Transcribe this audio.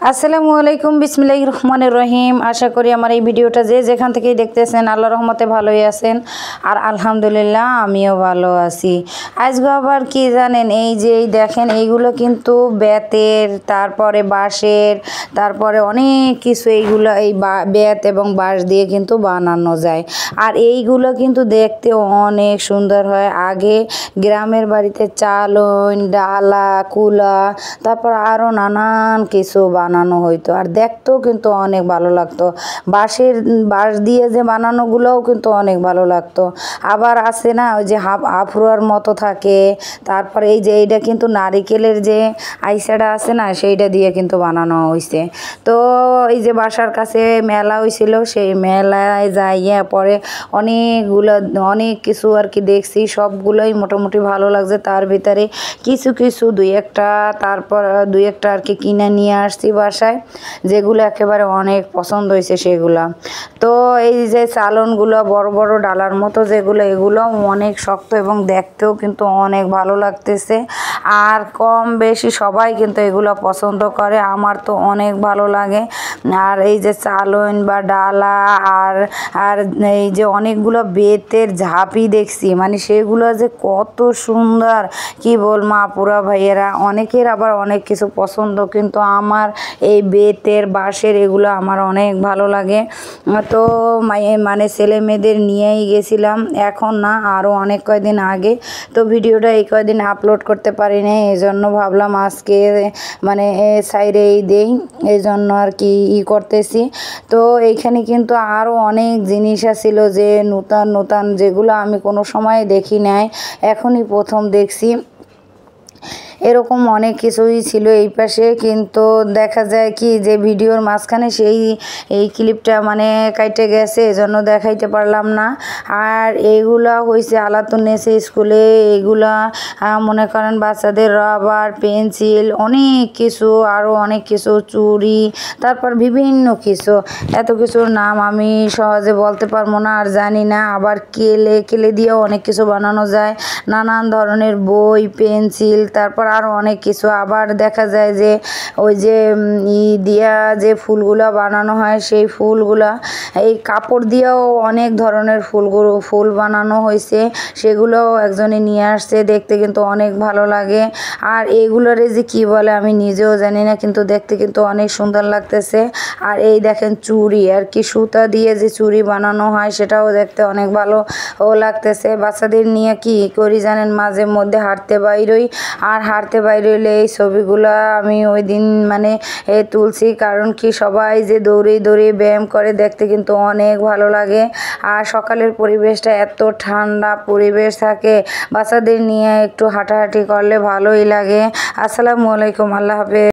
আসসালামু আলাইকুম বিসমিল্লাহির রহমানির রহিম। আশা করি আমার এই ভিডিওটা যে যেখান থেকেই দেখতেছেন আল্লাহর রহমতে ভালোই আছেন। আর আলহামদুলিল্লাহ আমিও ভালো আছি। আজকে আবার কি জানেন, এই যে দেখেন এইগুলো কিন্তু বেতের, তারপরে বাঁশের, তারপরে অনেক কিছু এইগুলো এই বেত এবং বাঁশ দিয়ে কিন্তু বানানো যায়। আর এইগুলো কিন্তু দেখতে অনেক সুন্দর হয়। আগে গ্রামের বাড়িতে চালন, ডালা, কুলা, তারপর আরও নানান কিছু বানানো হইতো, আর দেখতেও কিন্তু অনেক ভালো লাগতো। বাঁশ দিয়ে যে বানানোগুলোও কিন্তু অনেক ভালো লাগতো। আবার আছে না ওই যে আফরোয়ার মতো থাকে, তারপরে এই যে এইটা কিন্তু নারিকেলের যে আইসাটা আছে না সেইটা দিয়ে কিন্তু বানানো হয়েছে। তো এই যে বাসার কাছে মেলা হয়েছিল, সেই মেলায় যাইয়া পরে অনেক কিছু আর কি দেখছি, সবগুলোই মোটামুটি ভালো লাগছে। তার ভিতরে কিছু কিছু দুই একটা আর কি কিনে নিয়ে আসছি বাসায়, যেগুলো একেবারে অনেক পছন্দ হয়েছে সেগুলা। তো এই যে চালনগুলো বড় বড় ডালার মতো যেগুলো, এগুলো অনেক শক্ত এবং দেখতেও কিন্তু অনেক ভালো লাগতেছে। আর কম বেশি সবাই কিন্তু এগুলো পছন্দ করে, আমার তো অনেক ভালো লাগে। আর এই যে চালন বা ডালা আর আর এই যে অনেকগুলো বেতের ঝাঁপি দেখছি, মানে সেগুলো যে কত সুন্দর কি বল মা পুরা ভাইয়েরা, অনেকের আবার অনেক কিছু পছন্দ, কিন্তু আমার এই বেতের বাঁশের এগুলো আমার অনেক ভালো লাগে। তো মানে ছেলে মেয়েদের নিয়েই গেছিলাম, এখন না আরও অনেক কয়দিন আগে। তো ভিডিওটা এই কয়দিন আপলোড করতে পারিনি, এই জন্য ভাবলাম আজকে মানে সাইডেই দেই, এই জন্য আর কি করতেছি। তো এইখানে কিন্তু আরও অনেক জিনিস আছিল, যে নূতন নূতন যেগুলো আমি কোনো সময় দেখি নাই, এখনই প্রথম দেখছি। এরকম অনেক কিছুই ছিল এই পাশে, কিন্তু দেখা যায় কি যে ভিডিওর মাঝখানে এই ক্লিপটা মানে কাটে গেছে, এজন্য দেখাইতে পারলাম না। আর এইগুলা হয়েছে আলাতুন্নেসা স্কুলে, এইগুলা মনে করেন বাচ্চাদের রাবার, পেন্সিল, অনেক কিছু, আরও অনেক কিছু, চুড়ি, তারপর বিভিন্ন কিছু, এত কিছুর নাম আমি সহজে বলতে পারবো না আর জানি না। আবার কেলে দিয়েও অনেক কিছু বানানো যায়, নানান ধরনের বই, পেন্সিল, তারপর আরও অনেক কিছু। আবার দেখা যায় যে ওই যে দিয়া যে ফুলগুলা বানানো হয়, সেই ফুলগুলা এই কাপড় দিয়েও অনেক ধরনের ফুল বানানো হয়েছে, সেগুলোও একজনে নিয়ে আসছে, দেখতে কিন্তু অনেক ভালো লাগে। আর এগুলোরে যে কী বলে আমি নিজেও জানি না, কিন্তু দেখতে কিন্তু অনেক সুন্দর লাগতেছে। আর এই দেখেন চুড়ি, আর কি সুতা দিয়ে যে চুড়ি বানানো হয়, সেটাও দেখতে অনেক ভালো লাগতেছে। বাচ্চাদের নিয়ে কি করি জানেন, মাঝে মধ্যে হাঁটতে বাইরই, আর হাঁটতে বাইরইলে এই ছবিগুলো আমি ওই দিন মানে তুলছি, কারণ কি সবাই যে দৌড়ে ব্যায়াম করে, দেখতে কিন্তু অনেক ভালো লাগে। আর সকালের পরিবেশটা এত ঠান্ডা পরিবেশ থাকে, বাচ্চাদের নিয়ে একটু হাঁটাহাঁটি করলে ভালোই লাগে। আসসালামু আলাইকুম, আল্লাহ হাফেজ।